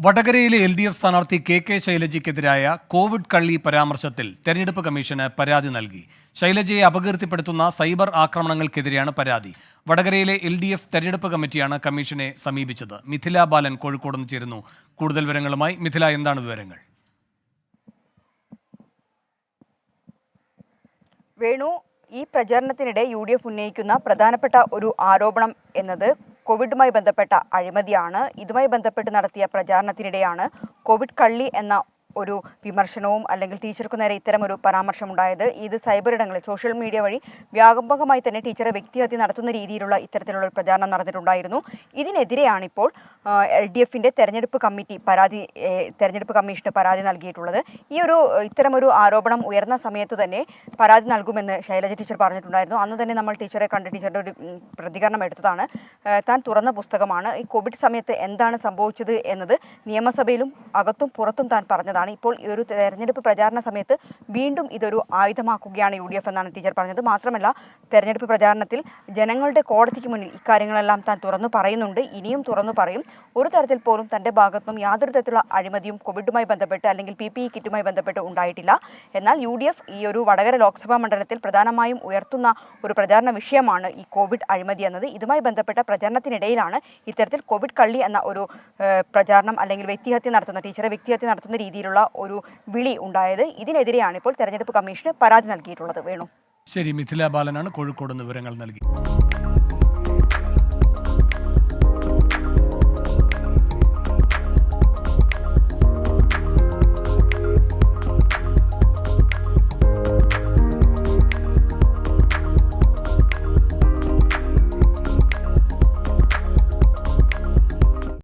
വടകരയിലെ LDF സ്ഥാനാർത്ഥി K ശൈലജയ്ക്കെതിരായ Covid കള്ളി പരാമർശത്തിൽ തെരഞ്ഞെടുപ്പ് കമ്മീഷന് പരാതി നൽകി. ശൈലജയെ അപകീർത്തിപ്പെടുത്തുന്ന സൈബർ ആക്രമണങ്ങൾക്കെതിരെയാണ് പരാതി. വടകരയിലെ LDF തെരഞ്ഞെടുപ്പ് കമ്മിറ്റിയാണ് കമ്മീഷനെ സമീപിച്ചത്. മിഥില ബാലൻ കോഴിക്കോട് നിന്ന് ചേരുന്നു. കൂടുതൽ വിവരങ്ങളുമായി. മിഥില, എന്താണ് വിവരങ്ങൾ? വേണു, ഈ പ്രചാരണത്തിനിടെ UDF ഉന്നയിക്കുന്ന പ്രധാനപ്പെട്ട ഒരു ആരോപണം എന്നത് കോവിഡുമായി ബന്ധപ്പെട്ട അഴിമതിയാണ്. ഇതുമായി ബന്ധപ്പെട്ട് നടത്തിയ പ്രചാരണത്തിനിടെയാണ് കോവിഡ് കള്ളി എന്ന ഒരു വിമർശനവും അല്ലെങ്കിൽ ടീച്ചർക്ക് നേരെ ഇത്തരമൊരു പരാമർശമുണ്ടായത്. ഇത് സൈബർ ഇടങ്ങളിൽ സോഷ്യൽ മീഡിയ വഴി വ്യാപകമായി തന്നെ ടീച്ചറെ വ്യക്തിഹത്യ നടത്തുന്ന രീതിയിലുള്ള ഇത്തരത്തിലുള്ള ഒരു പ്രചാരണം നടന്നിട്ടുണ്ടായിരുന്നു. ഇതിനെതിരെയാണ് ഇപ്പോൾ LDFന്റെ തെരഞ്ഞെടുപ്പ് കമ്മീഷന് പരാതി നൽകിയിട്ടുള്ളത്. ഇത്തരമൊരു ആരോപണം ഉയർന്ന സമയത്ത് തന്നെ പരാതി നൽകുമെന്ന് ശൈലജ ടീച്ചർ പറഞ്ഞിട്ടുണ്ടായിരുന്നു. അന്ന് തന്നെ നമ്മൾ ടീച്ചറെ കണ്ട് ടീച്ചറുടെ ഒരു പ്രതികരണം എടുത്തതാണ്. താൻ തുറന്ന പുസ്തകമാണ്. ഈ കോവിഡ് സമയത്ത് എന്താണ് സംഭവിച്ചത് എന്നത് നിയമസഭയിലും അകത്തും പുറത്തും താൻ പറഞ്ഞതാണ്. ഇപ്പോൾ ഈ ഒരു തെരഞ്ഞെടുപ്പ് പ്രചാരണ സമയത്ത് വീണ്ടും ഇതൊരു ആയുധമാക്കുകയാണ് UDF എന്നാണ് ടീച്ചർ പറഞ്ഞത്. മാത്രമല്ല, തെരഞ്ഞെടുപ്പ് പ്രചാരണത്തിൽ ജനങ്ങളുടെ കോടതിക്ക് മുന്നിൽ ഇക്കാര്യങ്ങളെല്ലാം താൻ തുറന്നു പറയുന്നുണ്ട്, ഇനിയും തുറന്നു പറയും. ഒരു തരത്തിൽ പോലും തൻ്റെ ഭാഗത്തുനിന്നും യാതൊരു തരത്തിലുള്ള അഴിമതിയും കോവിഡുമായി ബന്ധപ്പെട്ട് അല്ലെങ്കിൽ PPE കിറ്റുമായി ബന്ധപ്പെട്ട് ഉണ്ടായിട്ടില്ല. എന്നാൽ UDF ഈ ഒരു വടകര ലോക്സഭാ മണ്ഡലത്തിൽ പ്രധാനമായും ഉയർത്തുന്ന ഒരു പ്രചാരണ വിഷയമാണ് ഈ കോവിഡ് അഴിമതി എന്നത്. ഇതുമായി ബന്ധപ്പെട്ട പ്രചാരണത്തിനിടയിലാണ് ഇത്തരത്തിൽ കോവിഡ് കള്ളി എന്ന ഒരു പ്രചാരണം അല്ലെങ്കിൽ ടീച്ചറെ വ്യക്തിഹത്യ നടത്തുന്ന രീതിയിലുള്ള ഒരു വിളി ഉണ്ടായത്. ഇതിനെതിരെയാണ് ഇപ്പോൾ തെരഞ്ഞെടുപ്പ് കമ്മീഷന് പരാതി നൽകിയിട്ടുള്ളത്. വേണു, ശരി. മിഥില ബാലനാണ് കോഴിക്കോട് നിന്ന് വിവരങ്ങൾ നൽകി.